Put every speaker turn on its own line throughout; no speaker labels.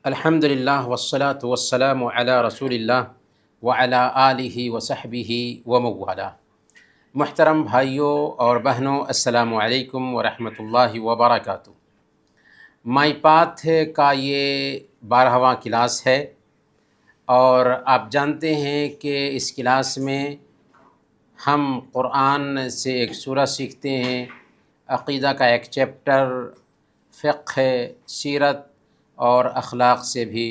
الحمد للہ والصلاة والسلام علی رسول اللہ وعلی آلہ وصحبہ ومن محترم بھائیوں اور بہنوں، السلام علیکم ورحمۃ اللہ وبرکاتہ۔ مائی پاتھ کا یہ 12واں کلاس ہے، اور آپ جانتے ہیں کہ اس کلاس میں ہم قرآن سے ایک سورہ سیکھتے ہیں، عقیدہ کا ایک چیپٹر، فقہ، سیرت اور اخلاق سے بھی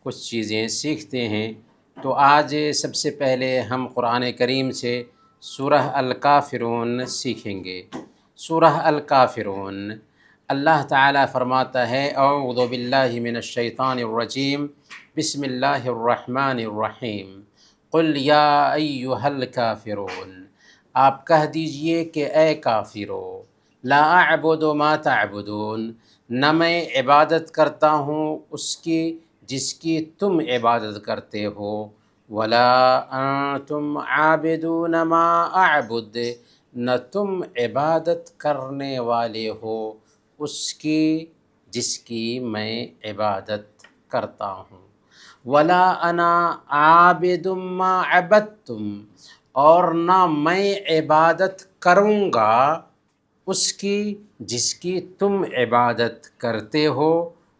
کچھ چیزیں سیکھتے ہیں۔ تو آج سب سے پہلے ہم قرآن کریم سے سورہ الکافرون سیکھیں گے۔ سورہ الکافرون، اللہ تعالیٰ فرماتا ہے اعوذ باللہ من الشیطان الرجیم، بسم اللہ الرحمن الرحیم، قل یا ایہا الکافرون، آپ کہہ دیجئے کہ اے کافرو، لا اعبد ما تعبدون، نہ میں عبادت کرتا ہوں اس کی جس کی تم عبادت کرتے ہو، ولا انتم عابدون ما اعبد، نہ تم عبادت کرنے والے ہو اس کی جس کی میں عبادت کرتا ہوں، ولا انا عابد ما عبدتم، اور نہ میں عبادت کروں گا اس کی جس کی تم عبادت کرتے ہو،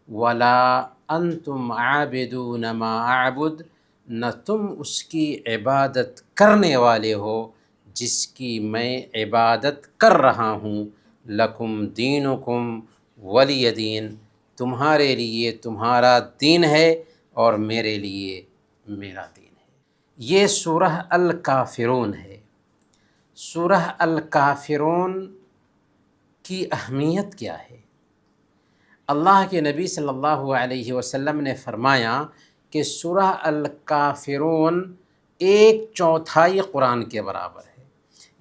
ولا انتم عابدون ما اعبد، نہ تم اس کی عبادت کرنے والے ہو جس کی میں عبادت کر رہا ہوں، لکم دینکم ولی دین، تمہارے لیے تمہارا دین ہے اور میرے لیے میرا دین ہے۔ یہ سورہ الکافرون ہے۔ سورہ الکافرون کی اہمیت کیا ہے؟ اللہ کے نبی صلی اللہ علیہ وسلم نے فرمایا کہ سورہ الکافرون 1/4 قرآن کے برابر ہے،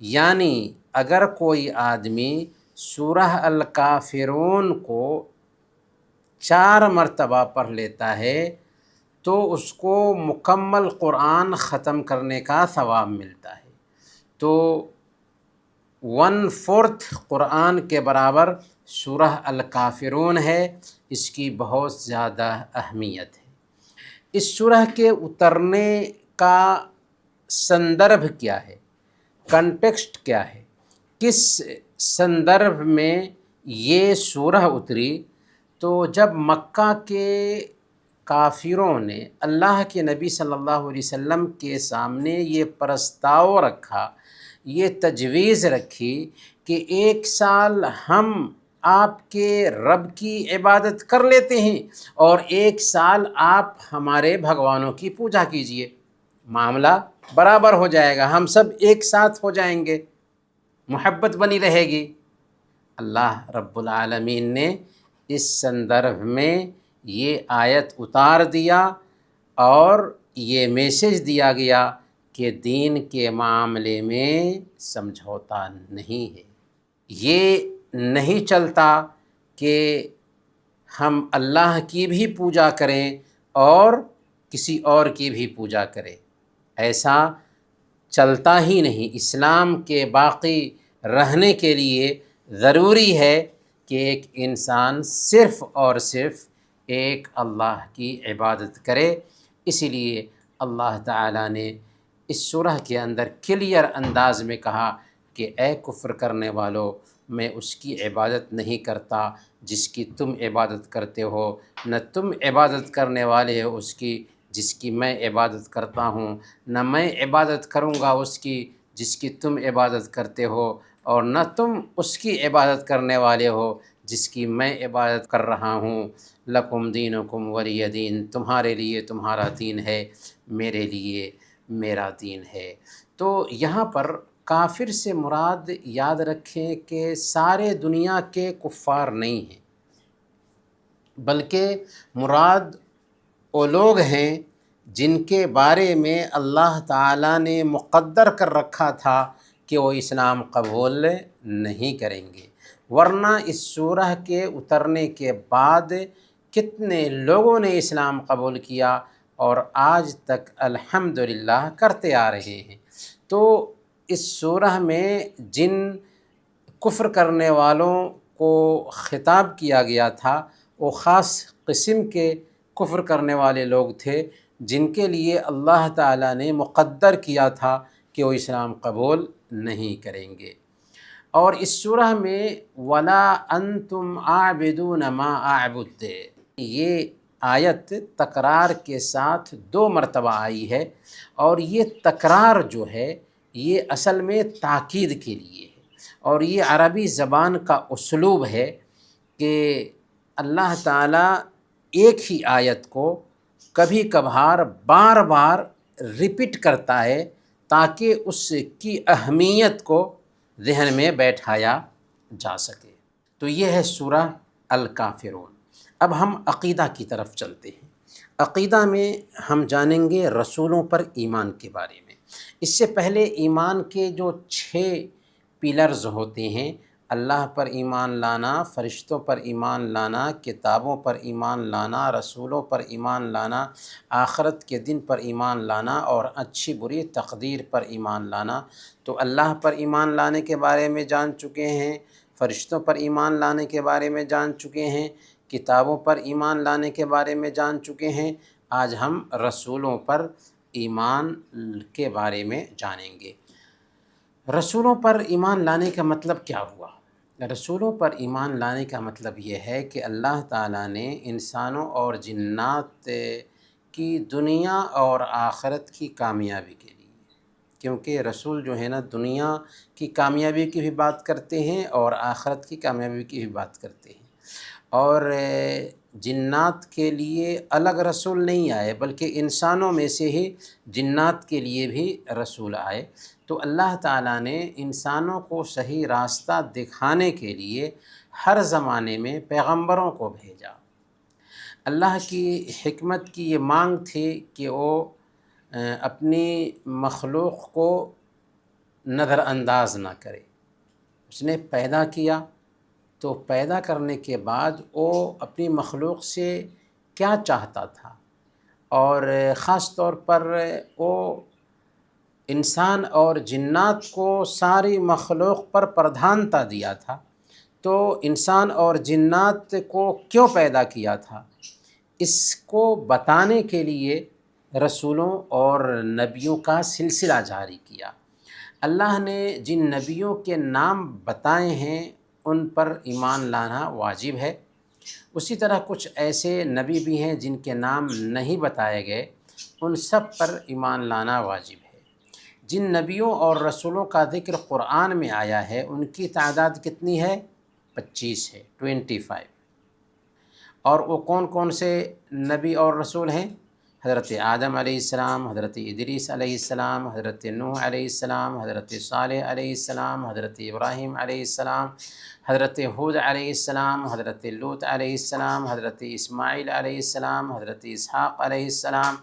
یعنی اگر کوئی آدمی سورہ الکافرون کو 4 مرتبہ پڑھ لیتا ہے تو اس کو مکمل قرآن ختم کرنے کا ثواب ملتا ہے۔ تو 1/4 قرآن کے برابر سورہ الکافرون ہے، اس کی بہت زیادہ اہمیت ہے۔ اس سورہ کے اترنے کا سندربھ کیا ہے، کنٹیکسٹ کیا ہے، کس سندربھ میں یہ سورہ اتری؟ تو جب مکہ کے کافروں نے اللہ کے نبی صلی اللہ علیہ وسلم کے سامنے یہ پرستاؤ رکھا، یہ تجویز رکھی کہ 1 سال ہم آپ کے رب کی عبادت کر لیتے ہیں اور 1 سال آپ ہمارے بھگوانوں کی پوجا کیجئے، معاملہ برابر ہو جائے گا، ہم سب ایک ساتھ ہو جائیں گے، محبت بنی رہے گی۔ اللہ رب العالمین نے اس سندربھ میں یہ آیت اتار دیا اور یہ میسج دیا گیا کہ دین کے معاملے میں سمجھوتا نہیں ہے۔ یہ نہیں چلتا کہ ہم اللہ کی بھی پوجا کریں اور کسی اور کی بھی پوجا کریں، ایسا چلتا ہی نہیں۔ اسلام کے باقی رہنے کے لیے ضروری ہے کہ ایک انسان صرف اور صرف ایک اللہ کی عبادت کرے۔ اسی لیے اللہ تعالیٰ نے اس سورہ کے اندر کلیئر انداز میں کہا کہ اے کفر کرنے والو، میں اس کی عبادت نہیں کرتا جس کی تم عبادت کرتے ہو، نہ تم عبادت کرنے والے ہو اس کی جس کی میں عبادت کرتا ہوں، نہ میں عبادت کروں گا اس کی جس کی تم عبادت کرتے ہو، اور نہ تم اس کی عبادت کرنے والے ہو جس کی میں عبادت کر رہا ہوں، لکم دینکم ولی دین، تمہارے لیے تمہارا دین ہے، میرے لیے میرا دین ہے۔ تو یہاں پر کافر سے مراد یاد رکھیں کہ سارے دنیا کے کفار نہیں ہیں، بلکہ مراد وہ لوگ ہیں جن کے بارے میں اللہ تعالیٰ نے مقدر کر رکھا تھا کہ وہ اسلام قبول نہیں کریں گے، ورنہ اس سورہ کے اترنے کے بعد کتنے لوگوں نے اسلام قبول کیا اور آج تک الحمدللہ کرتے آ رہے ہیں۔ تو اس سورہ میں جن کفر کرنے والوں کو خطاب کیا گیا تھا وہ خاص قسم کے کفر کرنے والے لوگ تھے جن کے لیے اللہ تعالیٰ نے مقدر کیا تھا کہ وہ اسلام قبول نہیں کریں گے۔ اور اس سورہ میں وَلَا أَنْتُمْ عَابِدُونَ مَا أَعْبُدُ، یہ آیت تکرار کے ساتھ 2 مرتبہ آئی ہے، اور یہ تکرار جو ہے یہ اصل میں تاکید کے لیے ہے، اور یہ عربی زبان کا اسلوب ہے کہ اللہ تعالیٰ ایک ہی آیت کو کبھی کبھار بار بار ریپیٹ کرتا ہے تاکہ اس کی اہمیت کو ذہن میں بیٹھایا جا سکے۔ تو یہ ہے سورہ الکافرون۔ اب ہم عقیدہ کی طرف چلتے ہیں۔ عقیدہ میں ہم جانیں گے رسولوں پر ایمان کے بارے میں۔ اس سے پہلے ایمان کے جو 6 پلرز ہوتے ہیں، اللہ پر ایمان لانا، فرشتوں پر ایمان لانا، کتابوں پر ایمان لانا، رسولوں پر ایمان لانا، آخرت کے دن پر ایمان لانا، اور اچھی بری تقدیر پر ایمان لانا۔ تو اللہ پر ایمان لانے کے بارے میں جان چکے ہیں، فرشتوں پر ایمان لانے کے بارے میں جان چکے ہیں، کتابوں پر ایمان لانے کے بارے میں جان چکے ہیں۔ آج ہم رسولوں پر ایمان کے بارے میں جانیں گے۔ رسولوں پر ایمان لانے کا مطلب کیا ہوا؟ رسولوں پر ایمان لانے کا مطلب یہ ہے کہ اللہ تعالیٰ نے انسانوں اور جنات کی دنیا اور آخرت کی کامیابی کے لیے، کیونکہ رسول جو ہے نا دنیا کی کامیابی کی بھی بات کرتے ہیں اور آخرت کی کامیابی کی بھی بات کرتے ہیں، اور جنات کے لیے الگ رسول نہیں آئے بلکہ انسانوں میں سے ہی جنات کے لیے بھی رسول آئے۔ تو اللہ تعالیٰ نے انسانوں کو صحیح راستہ دکھانے کے لیے ہر زمانے میں پیغمبروں کو بھیجا۔ اللہ کی حکمت کی یہ مانگ تھی کہ وہ اپنی مخلوق کو نظر انداز نہ کرے۔ اس نے پیدا کیا، تو پیدا کرنے کے بعد وہ اپنی مخلوق سے کیا چاہتا تھا، اور خاص طور پر وہ انسان اور جنات کو ساری مخلوق پر پردھانتا دیا تھا۔ تو انسان اور جنات کو کیوں پیدا کیا تھا، اس کو بتانے کے لیے رسولوں اور نبیوں کا سلسلہ جاری کیا۔ اللہ نے جن نبیوں کے نام بتائے ہیں ان پر ایمان لانا واجب ہے۔ اسی طرح کچھ ایسے نبی بھی ہیں جن کے نام نہیں بتائے گئے، ان سب پر ایمان لانا واجب ہے۔ جن نبیوں اور رسولوں کا ذکر قرآن میں آیا ہے ان کی تعداد کتنی ہے؟ 25 ہے، 25۔ اور وہ کون کون سے نبی اور رسول ہیں؟ حضرت آدم علیہ السلام، حضرت ادریس علیہ السلام، حضرت نوح علیہ السلام، حضرت صالح علیہ السلام، حضرت ابراہیم علیہ السلام، حضرت ہود علیہ السلام، حضرت لوط علیہ السلام، حضرت اسماعیل علیہ السلام، حضرت اسحاق علیہ السلام،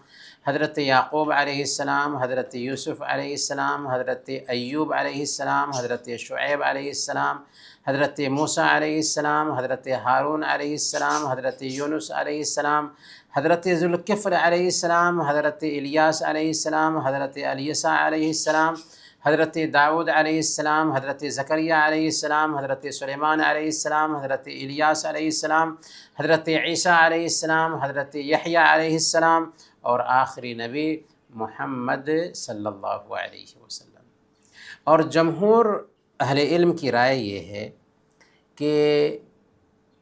حضرت یعقوب علیہ السلام، حضرت یوسف علیہ السلام، حضرت ایوب علیہ السلام، حضرت شعیب علیہ السلام، حضرت موسیٰ علیہ السلام، حضرت ہارون علیہ السلام، حضرت یونس علیہ السلام، حضرت ذوالکفل علیہ السلام، حضرت الیاس علیہ السلام، حضرت الیسع علیہ السلام، حضرت داؤد علیہ السلام، حضرت زکریہ علیہ السلام، حضرت سلیمان علیہ السلام، حضرت الیاس علیہ السلام، حضرت عیسیٰ علیہ السلام، حضرت یحییٰ علیہ السلام، اور آخری نبی محمد صلی اللہ علیہ وسلم۔ اور جمہور اہل علم کی رائے یہ ہے کہ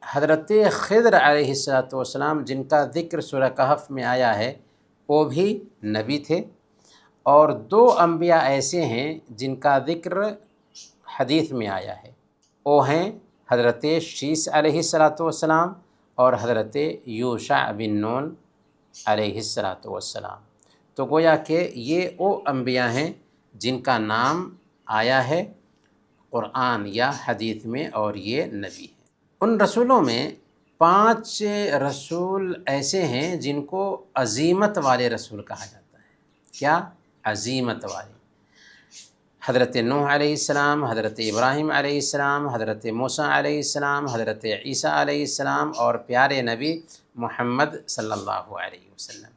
حضرت خضر علیہ السلام جن کا ذکر سورہ کہف میں آیا ہے وہ بھی نبی تھے، اور 2 انبیاء ایسے ہیں جن کا ذکر حدیث میں آیا ہے، وہ ہیں حضرت شیس علیہ السلام اور حضرت یوشع بن نون علیہ السلام۔ تو گویا کہ یہ وہ انبیاء ہیں جن کا نام آیا ہے قرآن یا حدیث میں، اور یہ نبی ہیں۔ ان رسولوں میں 5 رسول ایسے ہیں جن کو عظیمت والے رسول کہا جاتا ہے۔ کیا؟ عظیمت والے۔ حضرت نوح علیہ السلام، حضرت ابراہیم علیہ السلام، حضرت موسیٰ علیہ السلام، حضرت عیسیٰ علیہ السلام، اور پیارے نبی محمد صلی اللہ علیہ وسلم۔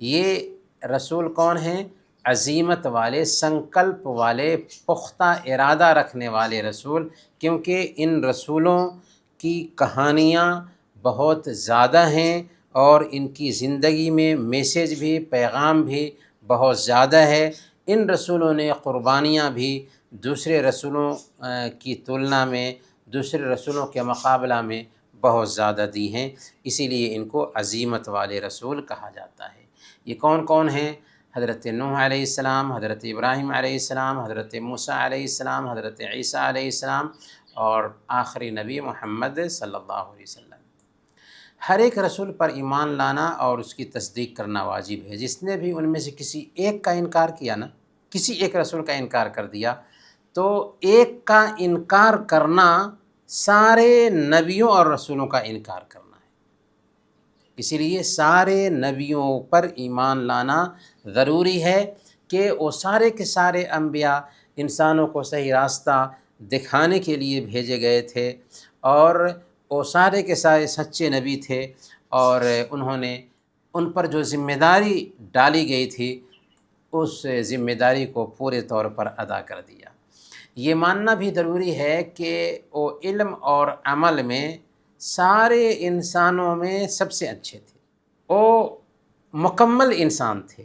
یہ رسول کون ہیں؟ عظیمت والے، سنکلپ والے، پختہ ارادہ رکھنے والے رسول، کیونکہ ان رسولوں کی کہانیاں بہت زیادہ ہیں اور ان کی زندگی میں میسیج بھی، پیغام بھی بہت زیادہ ہے۔ ان رسولوں نے قربانیاں بھی دوسرے رسولوں کی تلنا میں، دوسرے رسولوں کے مقابلہ میں بہت زیادہ دی ہیں، اسی لیے ان کو عزیمت والے رسول کہا جاتا ہے۔ یہ کون کون ہیں؟ حضرت نوح علیہ السلام، حضرت ابراہیم علیہ السلام، حضرت موسیٰ علیہ السلام، حضرت عیسیٰ علیہ السلام، اور آخری نبی محمد صلی اللہ علیہ وسلم۔ ہر ایک رسول پر ایمان لانا اور اس کی تصدیق کرنا واجب ہے۔ جس نے بھی ان میں سے کسی ایک کا انکار کیا نا، کسی ایک رسول کا انکار کر دیا، تو ایک کا انکار کرنا سارے نبیوں اور رسولوں کا انکار کرنا ہے۔ اسی لیے سارے نبیوں پر ایمان لانا ضروری ہے کہ وہ سارے کے سارے انبیاء انسانوں کو صحیح راستہ دکھانے کے لیے بھیجے گئے تھے، اور وہ سارے کے سارے سچے نبی تھے، اور انہوں نے ان پر جو ذمہ داری ڈالی گئی تھی اس ذمہ داری کو پورے طور پر ادا کر دیا۔ یہ ماننا بھی ضروری ہے کہ وہ علم اور عمل میں سارے انسانوں میں سب سے اچھے تھے، وہ مکمل انسان تھے،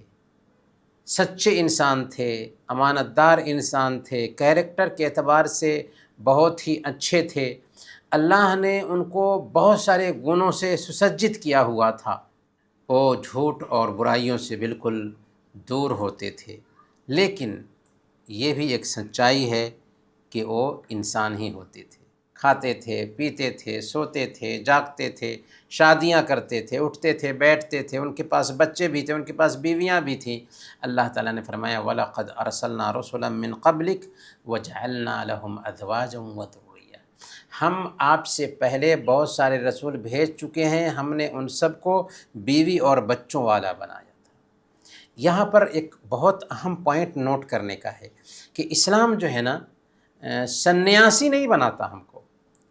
سچے انسان تھے، امانت دار انسان تھے، کیریکٹر کے اعتبار سے بہت ہی اچھے تھے۔ اللہ نے ان کو بہت سارے گنوں سے سسجت کیا ہوا تھا، وہ جھوٹ اور برائیوں سے بالکل دور ہوتے تھے، لیکن یہ بھی ایک سچائی ہے کہ وہ انسان ہی ہوتے تھے، کھاتے تھے، پیتے تھے، سوتے تھے، جاگتے تھے، شادیاں کرتے تھے، اٹھتے تھے، بیٹھتے تھے، ان کے پاس بچے بھی تھے، ان کے پاس بیویاں بھی تھیں۔ اللہ تعالیٰ نے فرمایا وَلَقَدْ أَرْسَلْنَا رُسُلًا مِّن قَبْلِكَ وَجَعَلْنَا لَهُمْ أَزْوَاجًا وَذُرِّيَّةً۔ ہم آپ سے پہلے بہت سارے رسول بھیج چکے ہیں، ہم نے ان سب کو بیوی اور بچوں والا بنایا تھا۔ یہاں پر ایک بہت اہم پوائنٹ نوٹ کرنے کا ہے کہ اسلام جو ہے نا سنیاسی نہیں بناتا ہم کو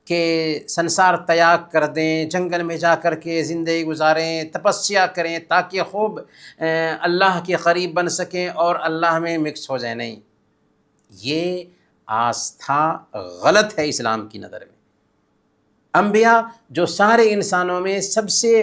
کہ سنسار تیاگ کر دیں، جنگل میں جا کر کے زندگی گزاریں، تپسیا کریں تاکہ خوب اللہ کے قریب بن سکیں اور اللہ میں مکس ہو جائیں۔ نہیں، یہ آستھا غلط ہے اسلام کی نظر میں۔ انبیاء جو سارے انسانوں میں سب سے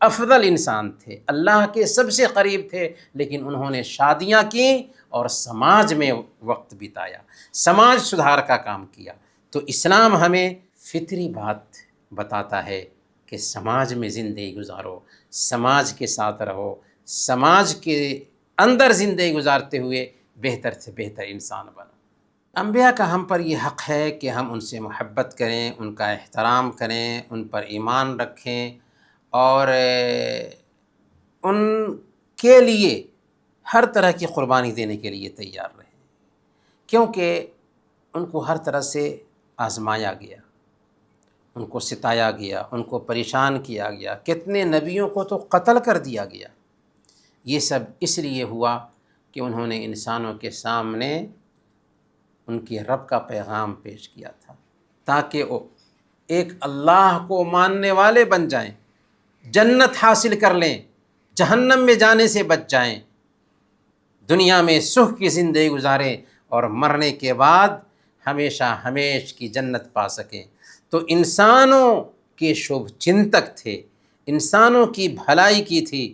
افضل انسان تھے، اللہ کے سب سے قریب تھے، لیکن انہوں نے شادیاں کیں اور سماج میں وقت بتایا، سماج سدھار کا کام کیا۔ تو اسلام ہمیں فطری بات بتاتا ہے کہ سماج میں زندگی گزارو، سماج کے ساتھ رہو، سماج کے اندر زندگی گزارتے ہوئے بہتر سے بہتر انسان بنو۔ انبیاء کا ہم پر یہ حق ہے کہ ہم ان سے محبت کریں، ان کا احترام کریں، ان پر ایمان رکھیں، اور ان کے لیے ہر طرح کی قربانی دینے کے لیے تیار رہیں، کیونکہ ان کو ہر طرح سے آزمایا گیا، ان کو ستایا گیا، ان کو پریشان کیا گیا، کتنے نبیوں کو تو قتل کر دیا گیا۔ یہ سب اس لیے ہوا کہ انہوں نے انسانوں کے سامنے ان کے رب کا پیغام پیش کیا تھا، تاکہ وہ ایک اللہ کو ماننے والے بن جائیں، جنت حاصل کر لیں، جہنم میں جانے سے بچ جائیں، دنیا میں سکھ کی زندگی گزاریں اور مرنے کے بعد ہمیشہ ہمیش کی جنت پا سکیں۔ تو انسانوں کے شبھ چنتک تھے، انسانوں کی بھلائی کی تھی،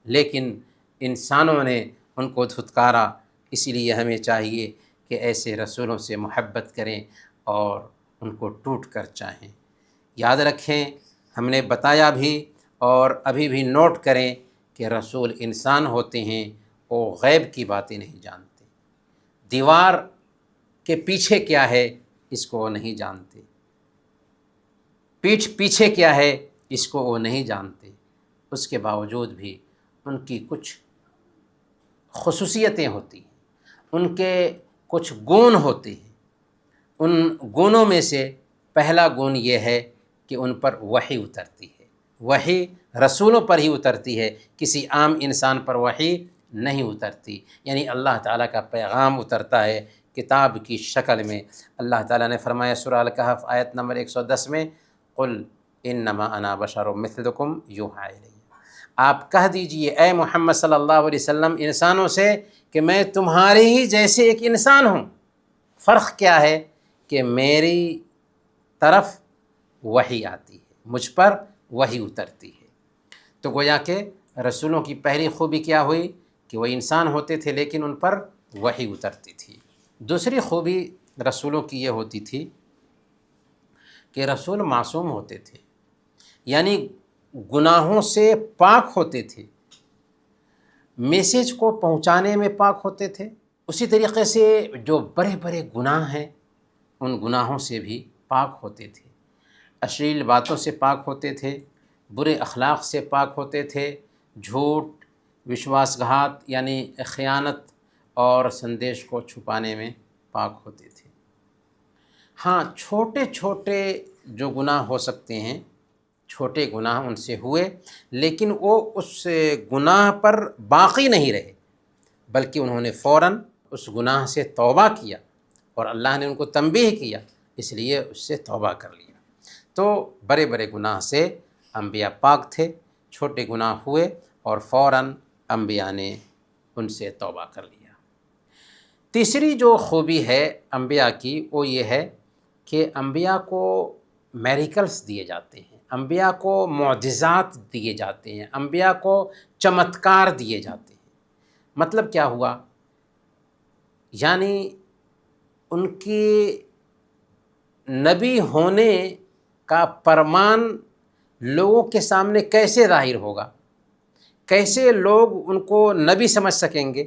لیکن انسانوں نے ان کو دھتکارا۔ اسی لیے ہمیں چاہیے کہ ایسے رسولوں سے محبت کریں اور ان کو ٹوٹ کر چاہیں۔ یاد رکھیں، ہم نے بتایا بھی اور ابھی بھی نوٹ کریں کہ رسول انسان ہوتے ہیں، وہ غیب کی باتیں نہیں جانتے، دیوار کے پیچھے کیا ہے اس کو وہ نہیں جانتے، پیٹھ پیچھے کیا ہے اس کو وہ نہیں جانتے۔ اس کے باوجود بھی ان کی کچھ خصوصیتیں ہوتی ہیں، ان کے کچھ گن ہوتے ہیں۔ ان گنوں میں سے پہلا گن یہ ہے کہ ان پر وحی اترتی ہے، وحی رسولوں پر ہی اترتی ہے، کسی عام انسان پر وحی نہیں اترتی، یعنی اللہ تعالیٰ کا پیغام اترتا ہے کتاب کی شکل میں۔ اللہ تعالیٰ نے فرمایا سورہ الکہف آیت نمبر 110 میں قل انما انا بشر مثلکم یوحی الی، آپ کہہ دیجئے اے محمد صلی اللہ علیہ وسلم انسانوں سے کہ میں تمہارے ہی جیسے ایک انسان ہوں۔ فرق کیا ہے کہ میری طرف وحی آتی ہے، مجھ پر وحی اترتی ہے۔ تو گویا کہ رسولوں کی پہلی خوبی کیا ہوئی کہ وہ انسان ہوتے تھے لیکن ان پر وحی اترتی تھی۔ دوسری خوبی رسولوں کی یہ ہوتی تھی کہ رسول معصوم ہوتے تھے، یعنی گناہوں سے پاک ہوتے تھے، میسیج کو پہنچانے میں پاک ہوتے تھے۔ اسی طریقے سے جو بڑے بڑے گناہ ہیں ان گناہوں سے بھی پاک ہوتے تھے، اشلیل باتوں سے پاک ہوتے تھے، برے اخلاق سے پاک ہوتے تھے، جھوٹ، وشواس گھات یعنی خیانت اور سندیش کو چھپانے میں پاک ہوتے تھے۔ ہاں، چھوٹے چھوٹے جو گناہ ہو سکتے ہیں، چھوٹے گناہ ان سے ہوئے لیکن وہ اس گناہ پر باقی نہیں رہے، بلکہ انہوں نے فوراً اس گناہ سے توبہ کیا اور اللہ نے ان کو تنبیہ کیا، اس لیے اس سے توبہ کر لیا۔ تو بڑے بڑے گناہ سے انبیاء پاک تھے، چھوٹے گناہ ہوئے اور فوراً انبیاء نے ان سے توبہ کر لیا۔ تیسری جو خوبی ہے انبیاء کی وہ یہ ہے کہ انبیاء کو میریکلز دیے جاتے ہیں، انبیاء کو معجزات دیے جاتے ہیں، انبیاء کو چمتکار دیے جاتے ہیں۔ مطلب کیا ہوا؟ یعنی ان کی نبی ہونے کا فرمان لوگوں کے سامنے کیسے ظاہر ہوگا، کیسے لوگ ان کو نبی سمجھ سکیں گے؟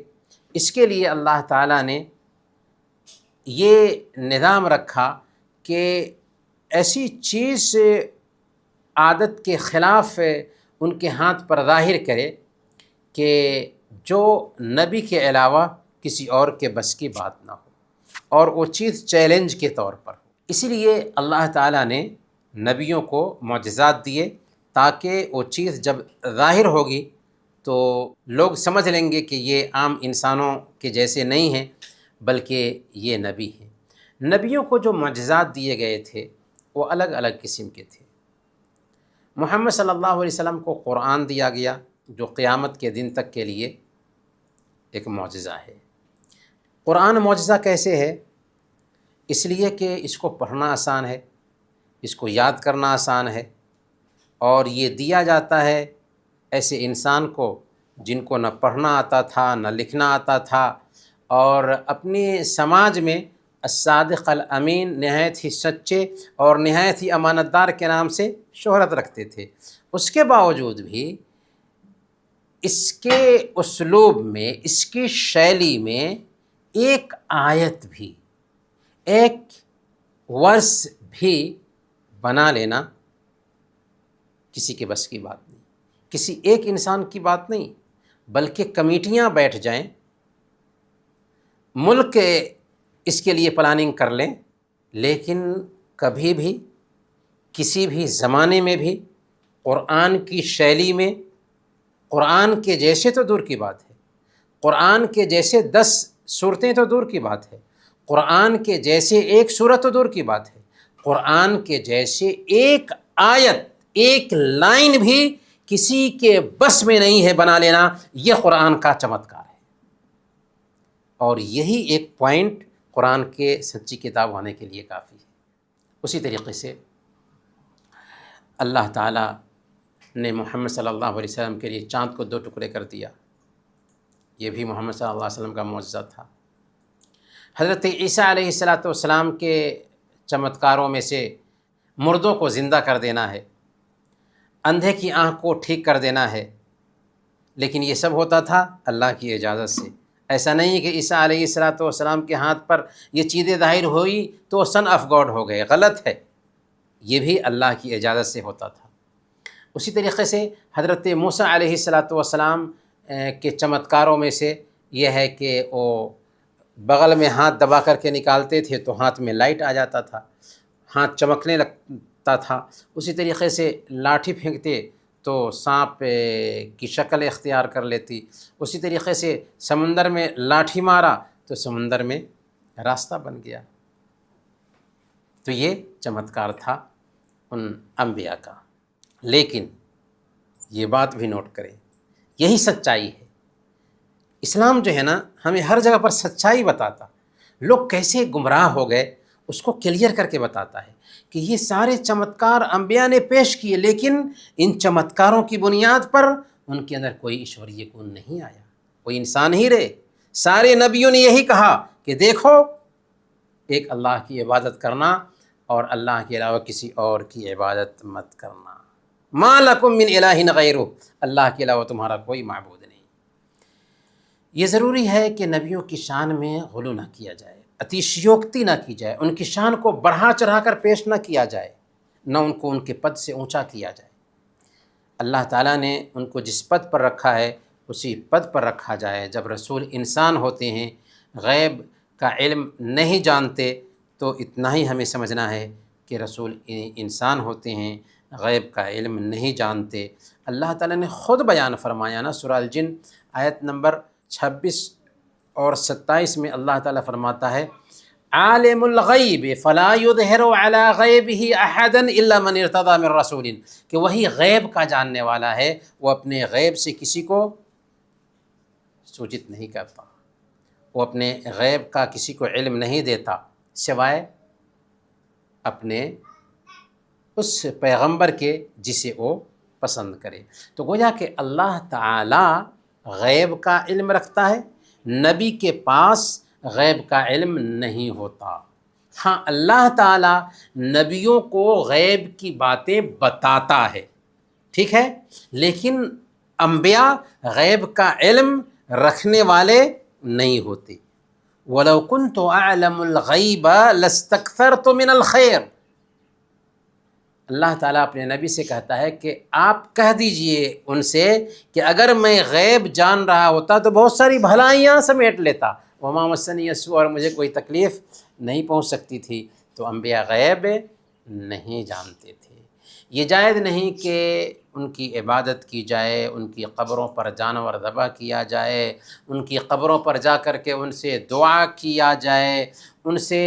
اس کے لیے اللہ تعالیٰ نے یہ نظام رکھا کہ ایسی چیز عادت کے خلاف ان کے ہاتھ پر ظاہر کرے کہ جو نبی کے علاوہ کسی اور کے بس کی بات نہ ہو، اور وہ چیز چیلنج کے طور پر ہو۔ اسی لیے اللہ تعالیٰ نے نبیوں کو معجزات دیے تاکہ وہ چیز جب ظاہر ہوگی تو لوگ سمجھ لیں گے کہ یہ عام انسانوں کے جیسے نہیں ہیں بلکہ یہ نبی ہیں۔ نبیوں کو جو معجزات دیے گئے تھے وہ الگ الگ قسم کے تھے۔ محمد صلی اللہ علیہ وسلم کو قرآن دیا گیا جو قیامت کے دن تک کے لیے ایک معجزہ ہے۔ قرآن معجزہ کیسے ہے؟ اس لیے کہ اس کو پڑھنا آسان ہے، اس کو یاد کرنا آسان ہے، اور یہ دیا جاتا ہے ایسے انسان کو جن کو نہ پڑھنا آتا تھا نہ لکھنا آتا تھا، اور اپنے سماج میں الصادق الامین، نہایت ہی سچے اور نہایت ہی امانت دار کے نام سے شہرت رکھتے تھے۔ اس کے باوجود بھی اس کے اسلوب میں، اس کی شیلی میں ایک آیت بھی، ایک ورس بھی بنا لینا کسی کے بس کی بات نہیں، کسی ایک انسان کی بات نہیں، بلکہ کمیٹیاں بیٹھ جائیں، ملک اس کے لیے پلاننگ کر لیں، لیکن کبھی بھی کسی بھی زمانے میں بھی قرآن کی شیلی میں، قرآن کے جیسے تو دور کی بات ہے، قرآن کے جیسے 10 صورتیں تو دور کی بات ہے، قرآن کے جیسے ایک سورت تو دور کی بات ہے، قرآن کے جیسے ایک آیت، ایک لائن بھی کسی کے بس میں نہیں ہے بنا لینا۔ یہ قرآن کا چمتکار ہے، اور یہی ایک پوائنٹ قرآن کے سچی کتاب ہونے کے لیے کافی ہے۔ اسی طریقے سے اللہ تعالیٰ نے محمد صلی اللہ علیہ وسلم کے لیے چاند کو 2 ٹکڑے کر دیا، یہ بھی محمد صلی اللہ علیہ وسلم کا معجزہ تھا۔ حضرت عیسیٰ علیہ السلام کے چمتکاروں میں سے مردوں کو زندہ کر دینا ہے، اندھے کی آنکھ کو ٹھیک کر دینا ہے، لیکن یہ سب ہوتا تھا اللہ کی اجازت سے۔ ایسا نہیں کہ عیسیٰ علیہ السلام کے ہاتھ پر یہ چیزیں ظاہر ہوئی تو سن آف گاڈ ہو گئے، غلط ہے، یہ بھی اللہ کی اجازت سے ہوتا تھا۔ اسی طریقے سے حضرت موسیٰ علیہ السلام کے چمتکاروں میں سے یہ ہے کہ وہ بغل میں ہاتھ دبا کر کے نکالتے تھے تو ہاتھ میں لائٹ آ جاتا تھا، ہاتھ چمکنے لگتا تھا۔ اسی طریقے سے لاٹھی پھینکتے تو سانپ کی شکل اختیار کر لیتی۔ اسی طریقے سے سمندر میں لاٹھی مارا تو سمندر میں راستہ بن گیا۔ تو یہ چمتکار تھا ان انبیاء کا۔ لیکن یہ بات بھی نوٹ کریں، یہی سچائی ہے۔ اسلام جو ہے نا ہمیں ہر جگہ پر سچائی بتاتا، لوگ کیسے گمراہ ہو گئے اس کو کلیئر کر کے بتاتا ہے کہ یہ سارے چمتکار انبیاء نے پیش کیے، لیکن ان چمتکاروں کی بنیاد پر ان کے اندر کوئی ایشوریہ گن نہیں آیا، کوئی انسان ہی رہے۔ سارے نبیوں نے یہی کہا کہ دیکھو، ایک اللہ کی عبادت کرنا اور اللہ کے علاوہ کسی اور کی عبادت مت کرنا۔ ما لکم من الہ غیرہ، اللہ کے علاوہ تمہارا کوئی معبود نہیں۔ یہ ضروری ہے کہ نبیوں کی شان میں غلو نہ کیا جائے، اتیشیوکتی نہ کی جائے، ان کی شان کو بڑھا چڑھا کر پیش نہ کیا جائے، نہ ان کو ان کے پد سے اونچا کیا جائے۔ اللہ تعالیٰ نے ان کو جس پد پر رکھا ہے اسی پد پر رکھا جائے۔ جب رسول انسان ہوتے ہیں، غیب کا علم نہیں جانتے، تو اتنا ہی ہمیں سمجھنا ہے کہ رسول انسان ہوتے ہیں، غیب کا علم نہیں جانتے۔ اللہ تعالیٰ نے خود بیان فرمایا نا، سورہ الجن آیت نمبر 26 اور 27 میں اللہ تعالیٰ فرماتا ہے عالم الغیب فلا یظہر علی غیبہ احدا الا من ارتضی من رسول، کہ وہی غیب کا جاننے والا ہے، وہ اپنے غیب سے کسی کو سوچت نہیں کرتا، وہ اپنے غیب کا کسی کو علم نہیں دیتا سوائے اپنے اس پیغمبر کے جسے وہ پسند کرے۔ تو گویا کہ اللہ تعالیٰ غیب کا علم رکھتا ہے، نبی کے پاس غیب کا علم نہیں ہوتا۔ ہاں، اللہ تعالیٰ نبیوں کو غیب کی باتیں بتاتا ہے، ٹھیک ہے، لیکن انبیاء غیب کا علم رکھنے والے نہیں ہوتے۔ وَلَوْ كُنْتُ أَعْلَمُ الْغَيْبَ لَاسْتَكْثَرْتُ مِنَ الْخَيْرِ، اللہ تعالیٰ اپنے نبی سے کہتا ہے کہ آپ کہہ دیجئے ان سے کہ اگر میں غیب جان رہا ہوتا تو بہت ساری بھلائیاں سمیٹ لیتا، وما مسنی السوء، اور مجھے کوئی تکلیف نہیں پہنچ سکتی تھی۔ تو انبیاء غیب نہیں جانتے تھے۔ یہ جائز نہیں کہ ان کی عبادت کی جائے، ان کی قبروں پر جانور ذبح کیا جائے، ان کی قبروں پر جا کر کے ان سے دعا کیا جائے، ان سے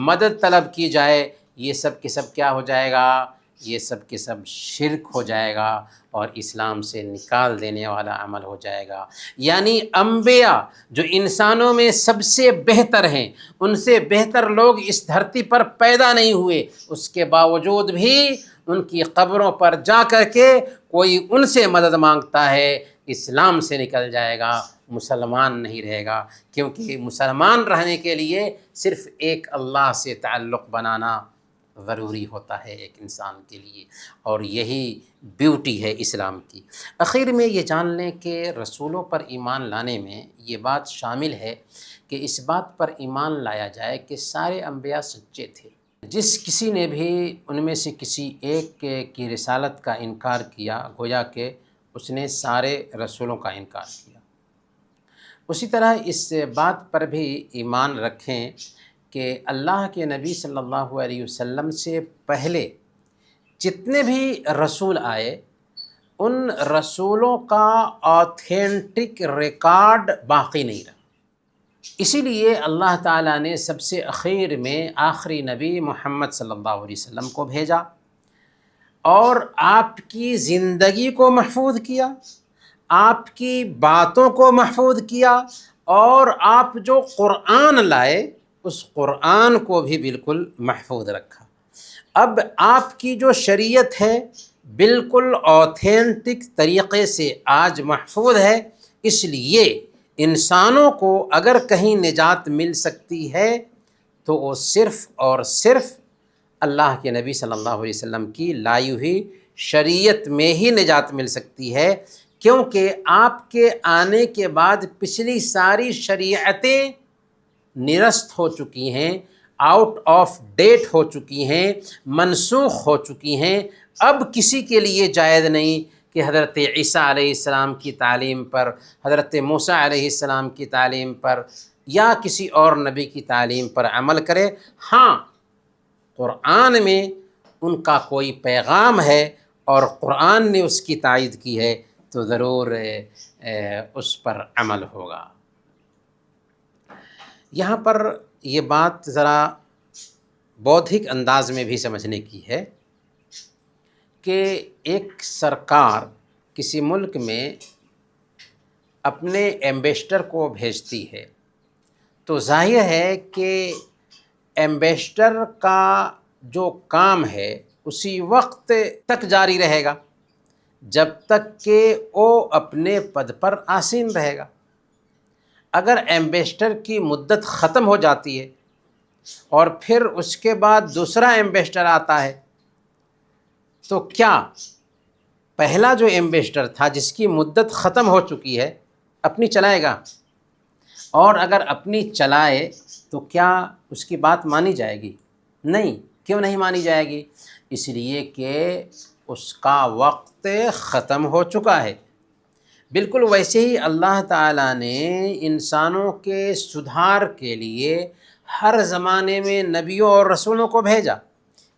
مدد طلب کی جائے۔ یہ سب کے سب کیا ہو جائے گا؟ یہ سب کے سب شرک ہو جائے گا اور اسلام سے نکال دینے والا عمل ہو جائے گا۔ یعنی انبیاء جو انسانوں میں سب سے بہتر ہیں، ان سے بہتر لوگ اس دھرتی پر پیدا نہیں ہوئے، اس کے باوجود بھی ان کی قبروں پر جا کر کے کوئی ان سے مدد مانگتا ہے، اسلام سے نکل جائے گا، مسلمان نہیں رہے گا۔ کیونکہ مسلمان رہنے کے لیے صرف ایک اللہ سے تعلق بنانا ضروری ہوتا ہے ایک انسان کے لیے، اور یہی بیوٹی ہے اسلام کی۔ اخیر میں یہ جان لیں کہ رسولوں پر ایمان لانے میں یہ بات شامل ہے کہ اس بات پر ایمان لایا جائے کہ سارے انبیاء سچے تھے۔ جس کسی نے بھی ان میں سے کسی ایک کی رسالت کا انکار کیا، گویا کہ اس نے سارے رسولوں کا انکار کیا۔ اسی طرح اس بات پر بھی ایمان رکھیں کہ اللہ کے نبی صلی اللہ علیہ وسلم سے پہلے جتنے بھی رسول آئے، ان رسولوں کا آتھینٹک ریکارڈ باقی نہیں رہا۔ اسی لیے اللہ تعالیٰ نے سب سے اخیر میں آخری نبی محمد صلی اللہ علیہ وسلم کو بھیجا اور آپ کی زندگی کو محفوظ کیا، آپ کی باتوں کو محفوظ کیا، اور آپ جو قرآن لائے اس قرآن کو بھی بالکل محفوظ رکھا۔ اب آپ کی جو شریعت ہے بالکل آتھینٹک طریقے سے آج محفوظ ہے۔ اس لیے انسانوں کو اگر کہیں نجات مل سکتی ہے تو وہ صرف اور صرف اللہ کے نبی صلی اللہ علیہ وسلم کی لائی ہوئی شریعت میں ہی نجات مل سکتی ہے، کیونکہ آپ کے آنے کے بعد پچھلی ساری شریعتیں نرست ہو چکی ہیں، آؤٹ آف ڈیٹ ہو چکی ہیں، منسوخ ہو چکی ہیں۔ اب کسی کے لیے جائز نہیں کہ حضرت عیسیٰ علیہ السلام کی تعلیم پر، حضرت موسیٰ علیہ السلام کی تعلیم پر یا کسی اور نبی کی تعلیم پر عمل کرے۔ ہاں، قرآن میں ان کا کوئی پیغام ہے اور قرآن نے اس کی تائید کی ہے تو ضرور اس پر عمل ہوگا۔ یہاں پر یہ بات ذرا بودھک انداز میں بھی سمجھنے کی ہے کہ ایک سرکار کسی ملک میں اپنے ایمبیسڈر کو بھیجتی ہے تو ظاہر ہے کہ ایمبیسڈر کا جو کام ہے اسی وقت تک جاری رہے گا جب تک کہ وہ اپنے پد پر آسین رہے گا۔ اگر ایمبیسڈر کی مدت ختم ہو جاتی ہے اور پھر اس کے بعد دوسرا ایمبیسڈر آتا ہے تو کیا پہلا جو ایمبیسڈر تھا جس کی مدت ختم ہو چکی ہے اپنی چلائے گا؟ اور اگر اپنی چلائے تو کیا اس کی بات مانی جائے گی؟ نہیں۔ کیوں نہیں مانی جائے گی؟ اس لیے کہ اس کا وقت ختم ہو چکا ہے۔ بالکل ویسے ہی اللہ تعالیٰ نے انسانوں کے سدھار کے لیے ہر زمانے میں نبیوں اور رسولوں کو بھیجا،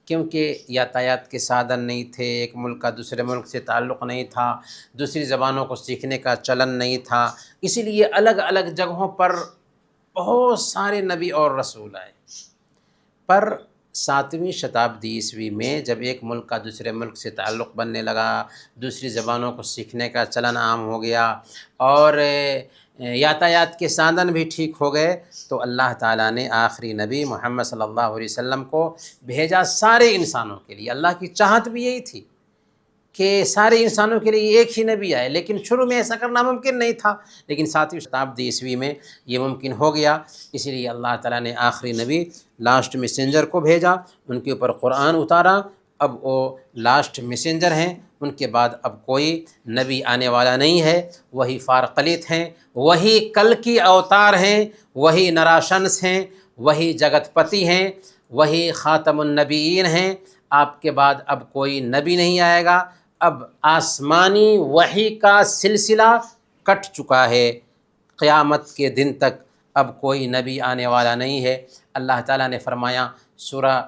کیونکہ یاتایات کے سادھن نہیں تھے، ایک ملک کا دوسرے ملک سے تعلق نہیں تھا، دوسری زبانوں کو سیکھنے کا چلن نہیں تھا، اسی لیے الگ الگ جگہوں پر بہت سارے نبی اور رسول آئے۔ پر 7ویں شتابدی عیسوی میں جب ایک ملک کا دوسرے ملک سے تعلق بننے لگا، دوسری زبانوں کو سیکھنے کا چلن عام ہو گیا اور یاتایات کے سادھن بھی ٹھیک ہو گئے، تو اللہ تعالیٰ نے آخری نبی محمد صلی اللہ علیہ وسلم کو بھیجا سارے انسانوں کے لیے۔ اللہ کی چاہت بھی یہی تھی کہ سارے انسانوں کے لیے ایک ہی نبی آئے، لیکن شروع میں ایسا کرنا ممکن نہیں تھا، لیکن 7ویں شتابدی عیسوی میں یہ ممکن ہو گیا۔ اسی لیے اللہ تعالیٰ نے آخری نبی لاسٹ میسنجر کو بھیجا، ان کے اوپر قرآن اتارا، اب وہ لاسٹ میسنجر ہیں، ان کے بعد اب کوئی نبی آنے والا نہیں ہے، وہی فارقلیت ہیں، وہی کل کی اوتار ہیں، وہی نراشنس ہیں، وہی جگت پتی ہیں، وہی خاتم النبیین ہیں۔ آپ کے بعد اب کوئی نبی نہیں آئے گا، اب آسمانی وحی کا سلسلہ کٹ چکا ہے، قیامت کے دن تک اب کوئی نبی آنے والا نہیں ہے۔ اللہ تعالیٰ نے فرمایا سورہ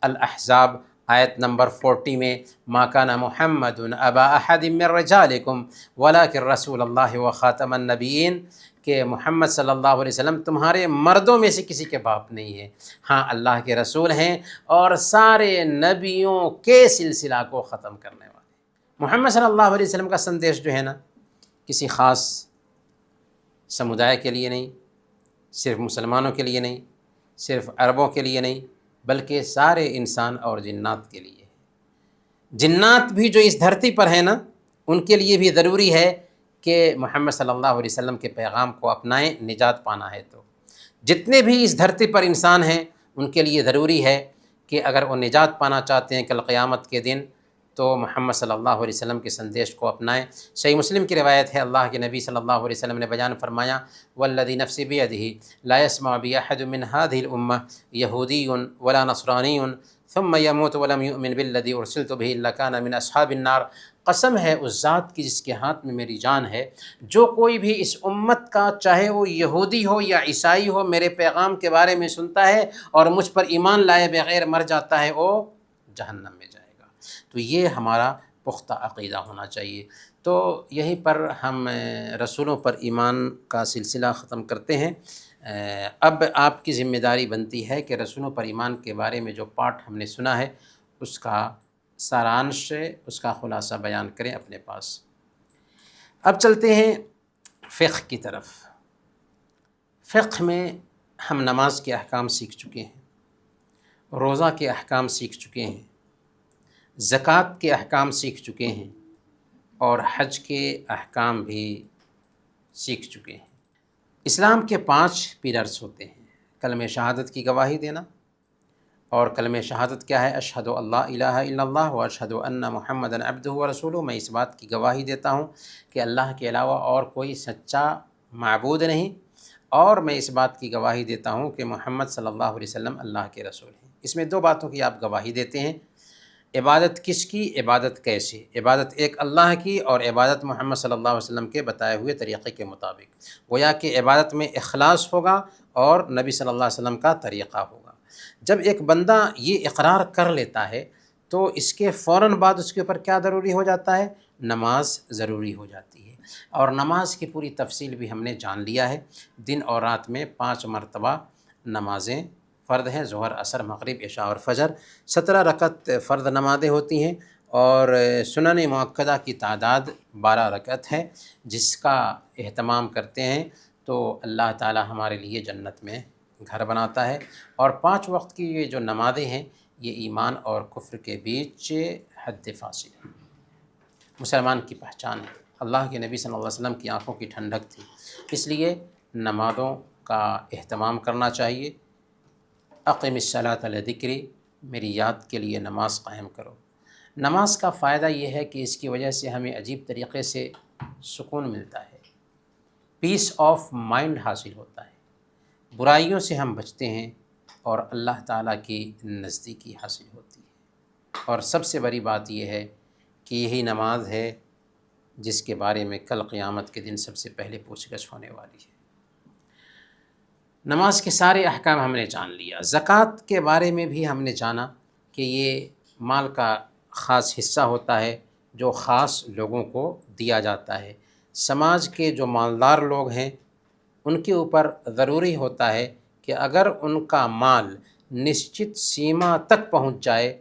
الاحزاب آیت نمبر 40 میں، ما کان محمد ابا احد من رجالکم ولکن رسول اللہ وخاتم النبیین، کہ محمد صلی اللہ علیہ وسلم تمہارے مردوں میں سے کسی کے باپ نہیں ہے، ہاں اللہ کے رسول ہیں اور سارے نبیوں کے سلسلہ کو ختم کرنے والے۔ محمد صلی اللہ علیہ وسلم کا سندیش جو ہے نا، کسی خاص سمودائے کے لیے نہیں، صرف مسلمانوں کے لیے نہیں، صرف عربوں کے لیے نہیں، بلکہ سارے انسان اور جنات کے لیے ہے۔ جنات بھی جو اس دھرتی پر ہیں نا، ان کے لیے بھی ضروری ہے کہ محمد صلی اللہ علیہ وسلم کے پیغام کو اپنائیں، نجات پانا ہے تو۔ جتنے بھی اس دھرتی پر انسان ہیں ان کے لیے ضروری ہے کہ اگر وہ نجات پانا چاہتے ہیں کل قیامت کے دن تو محمد صلی اللہ علیہ وسلم کے سندیش کو اپنائیں۔ صحیح مسلم کی روایت ہے، اللہ کے نبی صلی اللہ علیہ وسلم نے بیان فرمایا، والذی نفسی بیدہ لا یسمع بی احد من هذه الامہ یہودی ولا نصرانی ثم یموت ولم یؤمن بالذی ارسلت به الا کان من اصحاب النار۔ قسم ہے اس ذات کی جس کے ہاتھ میں میری جان ہے، جو کوئی بھی اس امت کا چاہے وہ یہودی ہو یا عیسائی ہو میرے پیغام کے بارے میں سنتا ہے اور مجھ پر ایمان لائے بغیر مر جاتا ہے، وہ جہنم میں جائے گا۔ تو یہ ہمارا پختہ عقیدہ ہونا چاہیے۔ تو یہیں پر ہم رسولوں پر ایمان کا سلسلہ ختم کرتے ہیں۔ اب آپ کی ذمہ داری بنتی ہے کہ رسولوں پر ایمان کے بارے میں جو پارٹ ہم نے سنا ہے اس کا سارانش، اس کا خلاصہ بیان کریں اپنے پاس۔ اب چلتے ہیں فقہ کی طرف۔ فقہ میں ہم نماز کے احکام سیکھ چکے ہیں، روزہ کے احکام سیکھ چکے ہیں، زکوٰۃ کے احکام سیکھ چکے ہیں اور حج کے احکام بھی سیکھ چکے ہیں۔ اسلام کے 5 پیلرز ہوتے ہیں، کلمہ شہادت کی گواہی دینا، اور کلمہ شہادت کیا ہے؟ اشہد ان لا الہ الا اللہ و اشہد ان محمدًا عبدہ و رسولہ۔ میں اس بات کی گواہی دیتا ہوں کہ اللہ کے علاوہ اور کوئی سچا معبود نہیں، اور میں اس بات کی گواہی دیتا ہوں کہ محمد صلی اللہ علیہ وسلم اللہ کے رسول ہیں۔ اس میں 2 باتوں کی آپ گواہی دیتے ہیں، عبادت کس کی، عبادت کیسے؟ عبادت ایک اللہ کی، اور عبادت محمد صلی اللہ علیہ وسلم کے بتائے ہوئے طریقے کے مطابق۔ گویا کہ عبادت میں اخلاص ہوگا اور نبی صلی اللہ علیہ وسلم کا طریقہ ہوگا۔ جب ایک بندہ یہ اقرار کر لیتا ہے تو اس کے فوراً بعد اس کے اوپر کیا ضروری ہو جاتا ہے؟ نماز ضروری ہو جاتی ہے، اور نماز کی پوری تفصیل بھی ہم نے جان لیا ہے۔ دن اور رات میں 5 مرتبہ نمازیں فرض ہیں، ظہر، عصر، مغرب، عشاء اور فجر۔ 17 رکعت فرض نمازیں ہوتی ہیں، اور سنن مؤکدہ کی تعداد 12 رکعت ہے، جس کا اہتمام کرتے ہیں تو اللہ تعالی ہمارے لیے جنت میں گھر بناتا ہے، اور 5 وقت کی یہ جو نمازیں ہیں یہ ایمان اور کفر کے بیچ حد فاصل ہے، مسلمان کی پہچان ہے، اللہ کے نبی صلی اللہ علیہ وسلم کی آنکھوں کی ٹھنڈک تھی۔ اس لیے نمازوں کا اہتمام کرنا چاہیے۔ اقم الصلاۃ لذکری، میری یاد کے لیے نماز قائم کرو۔ نماز کا فائدہ یہ ہے کہ اس کی وجہ سے ہمیں عجیب طریقے سے سکون ملتا ہے، پیس آف مائنڈ حاصل ہوتا ہے، برائیوں سے ہم بچتے ہیں اور اللہ تعالیٰ کی نزدیکی حاصل ہوتی ہے۔ اور سب سے بڑی بات یہ ہے کہ یہی نماز ہے جس کے بارے میں کل قیامت کے دن سب سے پہلے پوچھ گچھ ہونے والی ہے۔ نماز کے سارے احکام ہم نے جان لیا۔ زکوٰۃ کے بارے میں بھی ہم نے جانا کہ یہ مال کا خاص حصہ ہوتا ہے جو خاص لوگوں کو دیا جاتا ہے۔ سماج کے جو مالدار لوگ ہیں ان کے اوپر ضروری ہوتا ہے کہ اگر ان کا مال نشچت سیما تک پہنچ جائے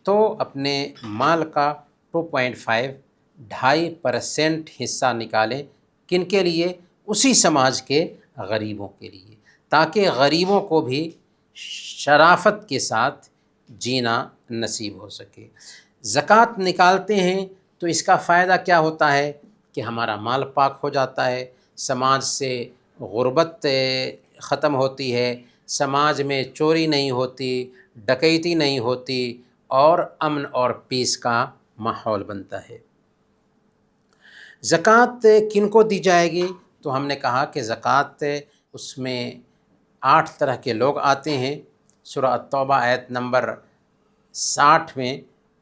تو اپنے مال کا 2.5 2.5% حصہ نکالیں۔ کن کے لیے؟ اسی سماج کے غریبوں کے لیے، تاکہ غریبوں کو بھی شرافت کے ساتھ جینا نصیب ہو سکے۔ زکوٰۃ نکالتے ہیں تو اس کا فائدہ کیا ہوتا ہے کہ ہمارا مال پاک ہو جاتا ہے، سماج سے غربت ختم ہوتی ہے، سماج میں چوری نہیں ہوتی، ڈکیتی نہیں ہوتی، اور امن اور پیس کا ماحول بنتا ہے۔ زکوٰۃ کن کو دی جائے گی؟ تو ہم نے کہا کہ زکوٰۃ اس میں 8 طرح کے لوگ آتے ہیں۔ سورہ التوبہ آیت نمبر 60 میں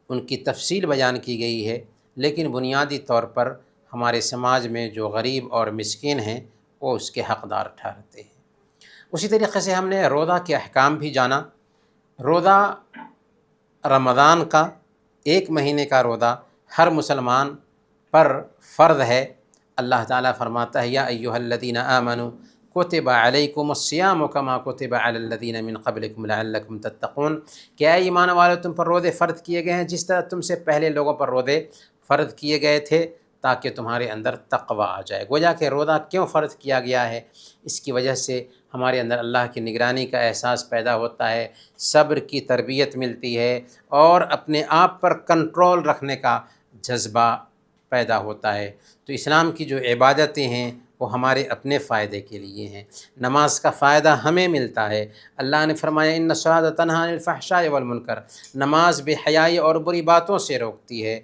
ان کی تفصیل بیان کی گئی ہے، لیکن بنیادی طور پر ہمارے سماج میں جو غریب اور مسکین ہیں وہ اس کے حقدار ٹھہرتے ہیں۔ اسی طریقے سے ہم نے روزہ کے احکام بھی جانا۔ روزہ رمضان کا 1 مہینے کا روزہ ہر مسلمان پر فرض ہے۔ اللہ تعالیٰ فرماتا ہے یا ایھا الذین آمنوا کتب علیکم الصیام کما کتب علی الذین من قبلکم لعلکم تتقون، کہ اے ایمان والو تم پر روزے فرض کیے گئے ہیں جس طرح تم سے پہلے لوگوں پر روزے فرض کیے گئے تھے تاکہ تمہارے اندر تقوی آ جائے۔ گویا کہ روزہ کیوں فرض کیا گیا ہے؟ اس کی وجہ سے ہمارے اندر اللہ کی نگرانی کا احساس پیدا ہوتا ہے، صبر کی تربیت ملتی ہے، اور اپنے آپ پر کنٹرول رکھنے کا جذبہ پیدا ہوتا ہے۔ تو اسلام کی جو عبادتیں ہیں وہ ہمارے اپنے فائدے کے لیے ہیں۔ نماز کا فائدہ ہمیں ملتا ہے۔ اللہ نے فرمایا ان الصلاۃ تنہی عن الفحشاء والمنکر، نماز بے حیائی اور بری باتوں سے روکتی ہے۔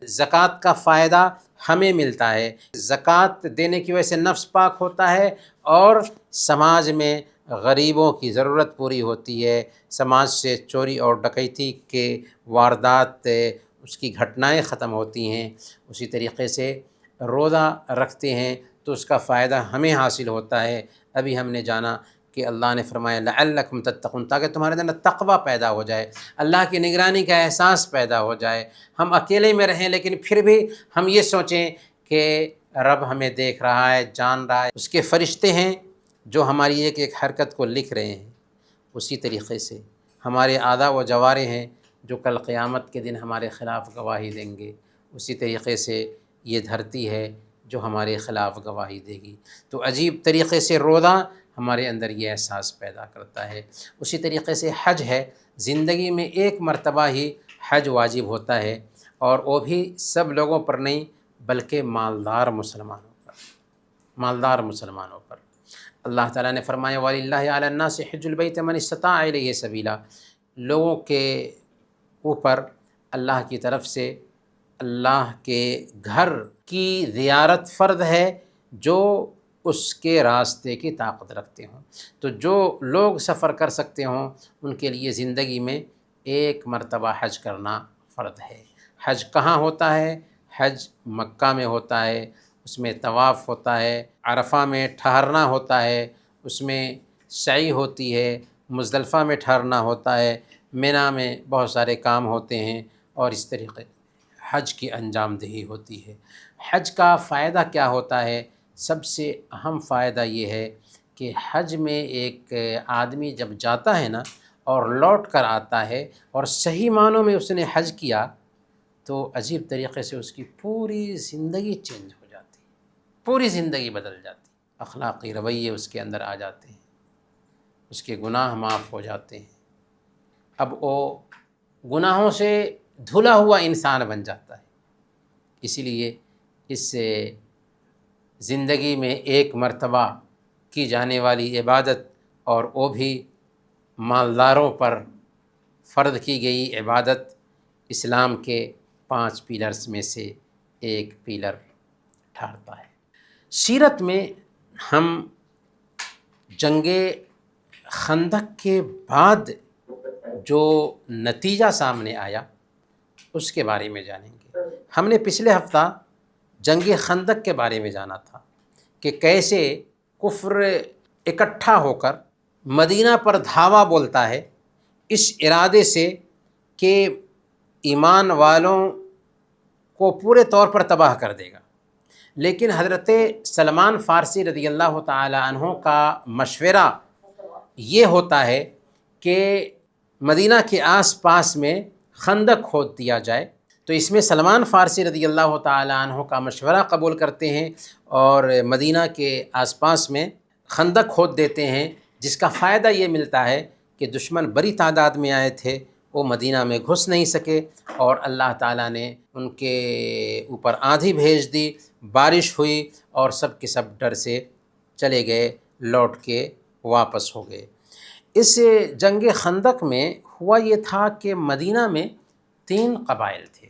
زکوٰۃ کا فائدہ ہمیں ملتا ہے، زکوٰۃ دینے کی وجہ سے نفس پاک ہوتا ہے اور سماج میں غریبوں کی ضرورت پوری ہوتی ہے، سماج سے چوری اور ڈکیتی کے واردات اس کی گھٹنائیں ختم ہوتی ہیں۔ اسی طریقے سے روزہ رکھتے ہیں تو اس کا فائدہ ہمیں حاصل ہوتا ہے۔ ابھی ہم نے جانا کہ اللہ نے فرمایا لعلکم تتقون، تاکہ تمہارے اندر تقوی پیدا ہو جائے، اللہ کی نگرانی کا احساس پیدا ہو جائے۔ ہم اکیلے میں رہیں لیکن پھر بھی ہم یہ سوچیں کہ رب ہمیں دیکھ رہا ہے، جان رہا ہے، اس کے فرشتے ہیں جو ہماری ایک ایک حرکت کو لکھ رہے ہیں۔ اسی طریقے سے ہمارے اعضاء و جوارح ہیں جو کل قیامت کے دن ہمارے خلاف گواہی دیں گے۔ اسی طریقے سے یہ دھرتی ہے جو ہمارے خلاف گواہی دے گی۔ تو عجیب طریقے سے روزہ ہمارے اندر یہ احساس پیدا کرتا ہے۔ اسی طریقے سے حج ہے، زندگی میں 1 مرتبہ ہی حج واجب ہوتا ہے، اور وہ بھی سب لوگوں پر نہیں بلکہ مالدار مسلمانوں پر، مالدار مسلمانوں پر۔ اللہ تعالیٰ نے فرمایا وَلِلَّهِ عَلَى النَّاسِ حِجُّ الْبَيْتِ مَنِ اسْتَطَاعَ إِلَيْهِ سَبِيلًا، لوگوں کے اوپر اللہ کی طرف سے اللہ کے گھر کی زیارت فرض ہے جو اس کے راستے کی طاقت رکھتے ہوں۔ تو جو لوگ سفر کر سکتے ہوں ان کے لیے زندگی میں 1 مرتبہ حج کرنا فرض ہے۔ حج کہاں ہوتا ہے؟ حج مکہ میں ہوتا ہے، اس میں طواف ہوتا ہے، عرفہ میں ٹھہرنا ہوتا ہے، اس میں سعی ہوتی ہے، مزدلفہ میں ٹھہرنا ہوتا ہے، منی میں بہت سارے کام ہوتے ہیں، اور اس طریقے حج کی انجام دہی ہوتی ہے۔ حج کا فائدہ کیا ہوتا ہے؟ سب سے اہم فائدہ یہ ہے کہ حج میں ایک آدمی جب جاتا ہے نا اور لوٹ کر آتا ہے اور صحیح معنوں میں اس نے حج کیا تو عجیب طریقے سے اس کی پوری زندگی چینج ہو جاتی ہے، پوری زندگی بدل جاتی ہے، اخلاقی رویے اس کے اندر آ جاتے ہیں۔ اس کے گناہ معاف ہو جاتے ہیں، اب وہ گناہوں سے دھلا ہوا انسان بن جاتا ہے۔ اسی لیے اس سے زندگی میں ایک مرتبہ کی جانے والی عبادت، اور وہ بھی مالداروں پر فرض کی گئی عبادت، اسلام کے 5 پیلرز میں سے ایک پیلر ٹھہرتا ہے۔ سیرت میں ہم جنگ خندق کے بعد جو نتیجہ سامنے آیا اس کے بارے میں جانیں گے۔ ہم نے پچھلے ہفتہ جنگ خندق کے بارے میں جانا تھا کہ کیسے کفر اکٹھا ہو کر مدینہ پر دھاوا بولتا ہے، اس ارادے سے کہ ایمان والوں کو پورے طور پر تباہ کر دے گا، لیکن حضرت سلمان فارسی رضی اللہ تعالی عنہ کا مشورہ یہ ہوتا ہے کہ مدینہ کے آس پاس میں خندق کھود دیا جائے۔ تو اس میں سلمان فارسی رضی اللہ تعالی عنہ کا مشورہ قبول کرتے ہیں اور مدینہ کے آس پاس میں خندق کھود دیتے ہیں، جس کا فائدہ یہ ملتا ہے کہ دشمن بڑی تعداد میں آئے تھے، وہ مدینہ میں گھس نہیں سکے، اور اللہ تعالیٰ نے ان کے اوپر آندھی بھیج دی، بارش ہوئی، اور سب کے سب ڈر سے چلے گئے، لوٹ کے واپس ہو گئے۔ اس جنگ خندق میں ہوا یہ تھا کہ مدینہ میں 3 قبائل تھے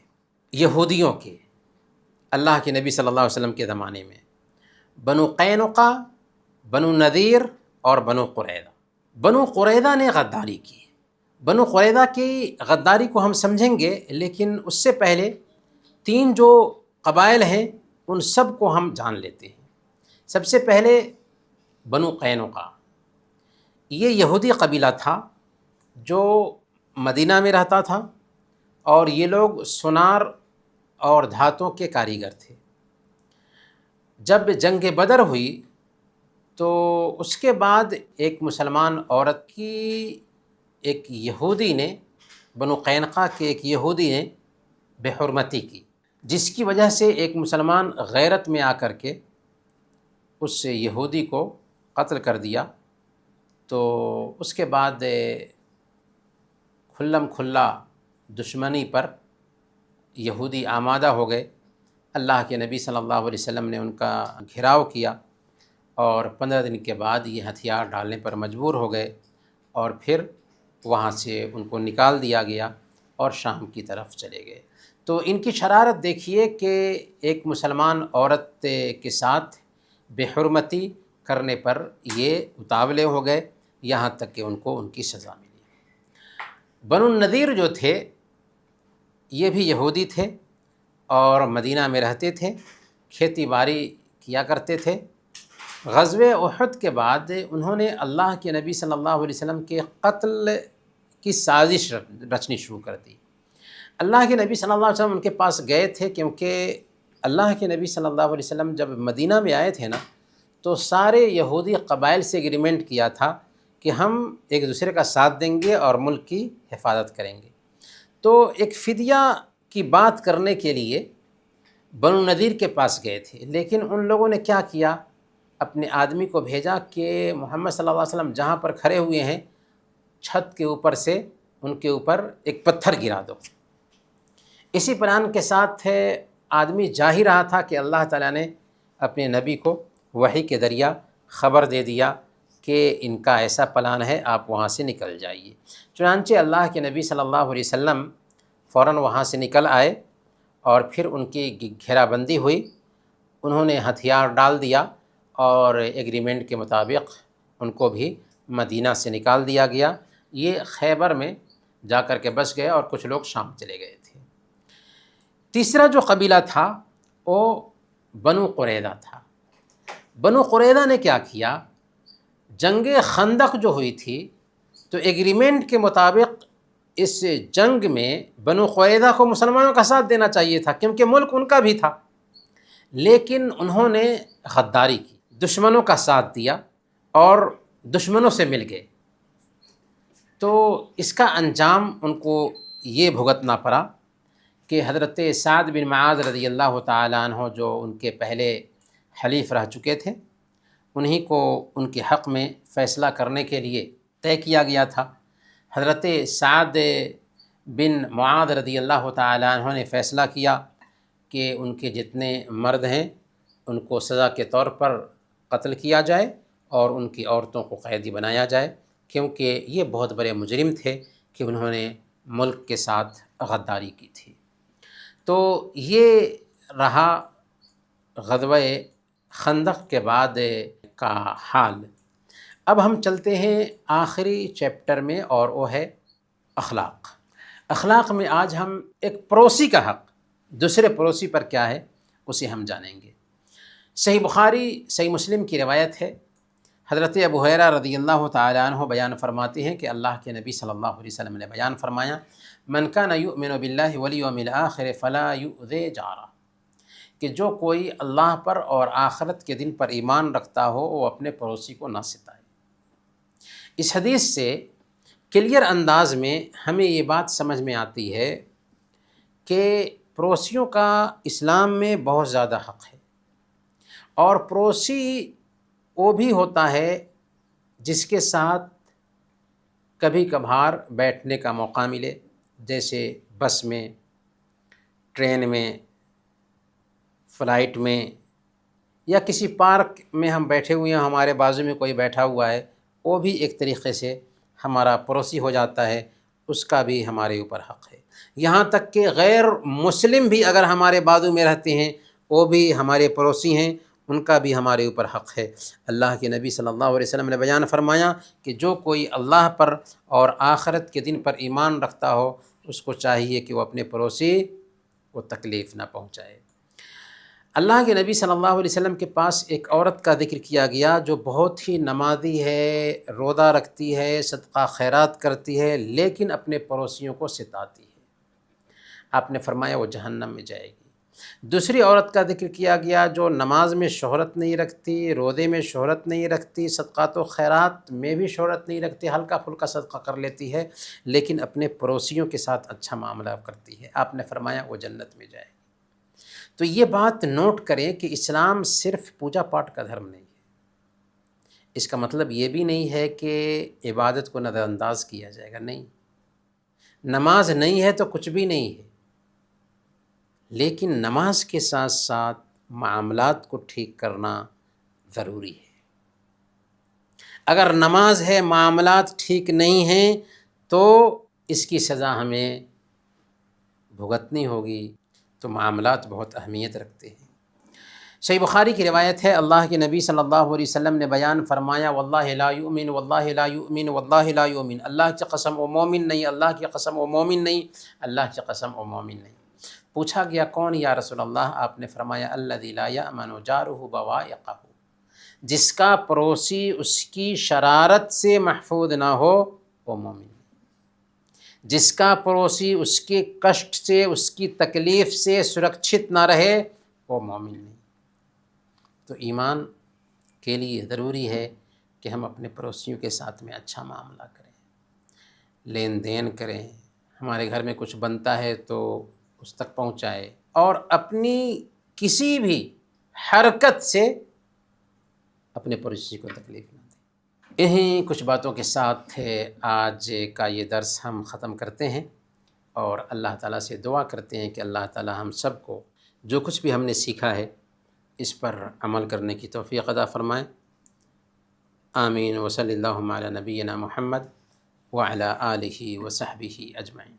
یہودیوں کے، اللہ کے نبی صلی اللہ علیہ وسلم کے زمانے میں، بنو قینقاع، بنو نذیر اور بنو قریظہ۔ بنو قریظہ نے غداری کی۔ بنو قریظہ کی غداری کو ہم سمجھیں گے، لیکن اس سے پہلے 3 جو قبائل ہیں ان سب کو ہم جان لیتے ہیں۔ سب سے پہلے بنو قینقاع، یہ یہودی قبیلہ تھا جو مدینہ میں رہتا تھا، اور یہ لوگ سونار اور دھاتوں کے کاریگر تھے۔ جب جنگ بدر ہوئی تو اس کے بعد ایک مسلمان عورت کی ایک یہودی نے، بنو قینقاع کے ایک یہودی نے بے حرمتی کی، جس کی وجہ سے ایک مسلمان غیرت میں آ کر کے اس یہودی کو قتل کر دیا۔ تو اس کے بعد کھلم کھلا دشمنی پر یہودی آمادہ ہو گئے۔ اللہ کے نبی صلی اللہ علیہ وسلم نے ان کا گھیراؤ کیا، اور 15 دن کے بعد یہ ہتھیار ڈالنے پر مجبور ہو گئے، اور پھر وہاں سے ان کو نکال دیا گیا اور شام کی طرف چلے گئے۔ تو ان کی شرارت دیکھیے کہ ایک مسلمان عورت کے ساتھ بے حرمتی کرنے پر یہ اتاولے ہو گئے، یہاں تک کہ ان کو ان کی سزا ملی۔ بنو النذیر جو تھے یہ بھی یہودی تھے اور مدینہ میں رہتے تھے، کھیتی باڑی کیا کرتے تھے۔ غزوہ احد کے بعد انہوں نے اللہ کے نبی صلی اللہ علیہ وسلم کے قتل کی سازش رچنی شروع کر دی۔ اللہ کے نبی صلی اللہ علیہ وسلم ان کے پاس گئے تھے، کیونکہ اللہ کے نبی صلی اللہ علیہ وسلم جب مدینہ میں آئے تھے نا، تو سارے یہودی قبائل سے ایگریمنٹ کیا تھا کہ ہم ایک دوسرے کا ساتھ دیں گے اور ملک کی حفاظت کریں گے۔ تو ایک فدیہ کی بات کرنے کے لیے بنو نذیر کے پاس گئے تھے، لیکن ان لوگوں نے کیا کیا، اپنے آدمی کو بھیجا کہ محمد صلی اللہ علیہ وسلم جہاں پر کھڑے ہوئے ہیں چھت کے اوپر سے ان کے اوپر ایک پتھر گرا دو۔ اسی پلان کے ساتھ آدمی جا ہی رہا تھا کہ اللہ تعالیٰ نے اپنے نبی کو وحی کے ذریعہ خبر دے دیا کہ ان کا ایسا پلان ہے، آپ وہاں سے نکل جائیے۔ چنانچہ اللہ کے نبی صلی اللہ علیہ وسلم فوراً وہاں سے نکل آئے، اور پھر ان کی گھیرا بندی ہوئی، انہوں نے ہتھیار ڈال دیا، اور ایگریمنٹ کے مطابق ان کو بھی مدینہ سے نکال دیا گیا۔ یہ خیبر میں جا کر کے بس گئے، اور کچھ لوگ شام چلے گئے تھے۔ تیسرا جو قبیلہ تھا وہ بنو قریظہ تھا۔ بنو قریظہ نے کیا کیا، جنگ خندق جو ہوئی تھی تو ایگریمنٹ کے مطابق اس جنگ میں بنو قریظہ کو مسلمانوں کا ساتھ دینا چاہیے تھا، کیونکہ ملک ان کا بھی تھا، لیکن انہوں نے غداری کی، دشمنوں کا ساتھ دیا اور دشمنوں سے مل گئے۔ تو اس کا انجام ان کو یہ بھگتنا پڑا کہ حضرت سعد بن معاذ رضی اللہ تعالیٰ عنہ جو ان کے پہلے حلیف رہ چکے تھے، انہی کو ان کے حق میں فیصلہ کرنے کے لیے طے کیا گیا تھا۔ حضرت سعد بن معاذ رضی اللہ تعالیٰ عنہ نے فیصلہ کیا کہ ان کے جتنے مرد ہیں ان کو سزا کے طور پر قتل کیا جائے اور ان کی عورتوں کو قیدی بنایا جائے، کیونکہ یہ بہت بڑے مجرم تھے کہ انہوں نے ملک کے ساتھ غداری کی تھی۔ تو یہ رہا غزوہ خندق کے بعد کا حال۔ اب ہم چلتے ہیں آخری چیپٹر میں، اور وہ ہے اخلاق۔ اخلاق میں آج ہم ایک پڑوسی کا حق دوسرے پڑوسی پر کیا ہے اسے ہم جانیں گے۔ صحیح بخاری صحیح مسلم کی روایت ہے، حضرت ابو ہریرہ رضی اللہ تعالیٰ عنہ بیان فرماتے ہیں کہ اللہ کے نبی صلی اللہ علیہ وسلم نے بیان فرمایا، من کان یؤمن باللہ والیوم الآخر فلا یؤذی جارہ، کہ جو کوئی اللہ پر اور آخرت کے دن پر ایمان رکھتا ہو وہ اپنے پڑوسی کو نہ ستائے۔ اس حدیث سے کلیئر انداز میں ہمیں یہ بات سمجھ میں آتی ہے کہ پڑوسیوں کا اسلام میں بہت زیادہ حق ہے، اور پڑوسی وہ بھی ہوتا ہے جس کے ساتھ کبھی کبھار بیٹھنے کا موقع ملے، جیسے بس میں، ٹرین میں، فلائٹ میں، یا کسی پارک میں ہم بیٹھے ہوئے ہیں، ہمارے بازو میں کوئی بیٹھا ہوا ہے، وہ بھی ایک طریقے سے ہمارا پڑوسی ہو جاتا ہے، اس کا بھی ہمارے اوپر حق ہے۔ یہاں تک کہ غیر مسلم بھی اگر ہمارے بازو میں رہتے ہیں وہ بھی ہمارے پڑوسی ہیں، ان کا بھی ہمارے اوپر حق ہے۔ اللہ کے نبی صلی اللہ علیہ وسلم نے بیان فرمایا کہ جو کوئی اللہ پر اور آخرت کے دن پر ایمان رکھتا ہو اس کو چاہیے کہ وہ اپنے پڑوسی کو تکلیف نہ پہنچائے۔ اللہ کے نبی صلی اللہ علیہ وسلم کے پاس ایک عورت کا ذکر کیا گیا جو بہت ہی نمازی ہے، روزہ رکھتی ہے، صدقہ خیرات کرتی ہے، لیکن اپنے پڑوسیوں کو ستاتی ہے۔ آپ نے فرمایا وہ جہنم میں جائے گی۔ دوسری عورت کا ذکر کیا گیا جو نماز میں شہرت نہیں رکھتی، روزے میں شہرت نہیں رکھتی، صدقات و خیرات میں بھی شہرت نہیں رکھتی، ہلکا پھلکا صدقہ کر لیتی ہے، لیکن اپنے پڑوسیوں کے ساتھ اچھا معاملہ کرتی ہے۔ آپ نے فرمایا وہ جنت میں جائے گی۔ تو یہ بات نوٹ کریں کہ اسلام صرف پوجا پاٹ کا دھرم نہیں ہے۔ اس کا مطلب یہ بھی نہیں ہے کہ عبادت کو نظر انداز کیا جائے گا، نہیں۔ نماز نہیں ہے تو کچھ بھی نہیں ہے، لیکن نماز کے ساتھ ساتھ معاملات کو ٹھیک کرنا ضروری ہے۔ اگر نماز ہے معاملات ٹھیک نہیں ہیں تو اس کی سزا ہمیں بھگتنی ہوگی۔ تو معاملات بہت اہمیت رکھتے ہیں۔ صحیح بخاری کی روایت ہے، اللہ کے نبی صلی اللہ علیہ وسلم نے بیان فرمایا، واللہ لا یؤمن واللہ لا یؤمن واللہ لا یؤمن، اللہ کی قسم وہ مومن نہیں، اللہ کی قسم وہ مومن نہیں، اللہ کی قسم وہ مومن نہیں۔ پوچھا گیا کون یا رسول اللہ؟ آپ نے فرمایا الذی لا یأمن جارہ بوائقہ، جس کا پڑوسی اس کی شرارت سے محفوظ نہ ہو وہ مومن نہیں، جس کا پڑوسی اس کے کشٹ سے، اس کی تکلیف سے سرکشت نہ رہے وہ مومن نہیں۔ تو ایمان کے لیے ضروری ہے کہ ہم اپنے پڑوسیوں کے ساتھ میں اچھا معاملہ کریں، لین دین کریں، ہمارے گھر میں کچھ بنتا ہے تو اس تک پہنچائے، اور اپنی کسی بھی حرکت سے اپنے پڑوسی کو تکلیف نہ دیں۔ انہیں کچھ باتوں کے ساتھ آج کا یہ درس ہم ختم کرتے ہیں، اور اللہ تعالیٰ سے دعا کرتے ہیں کہ اللہ تعالیٰ ہم سب کو جو کچھ بھی ہم نے سیکھا ہے اس پر عمل کرنے کی توفیق عطا فرمائے۔ آمین۔ وصلی اللہ علی نبینا محمد وعلی آلہ وصحبہ اجمعین۔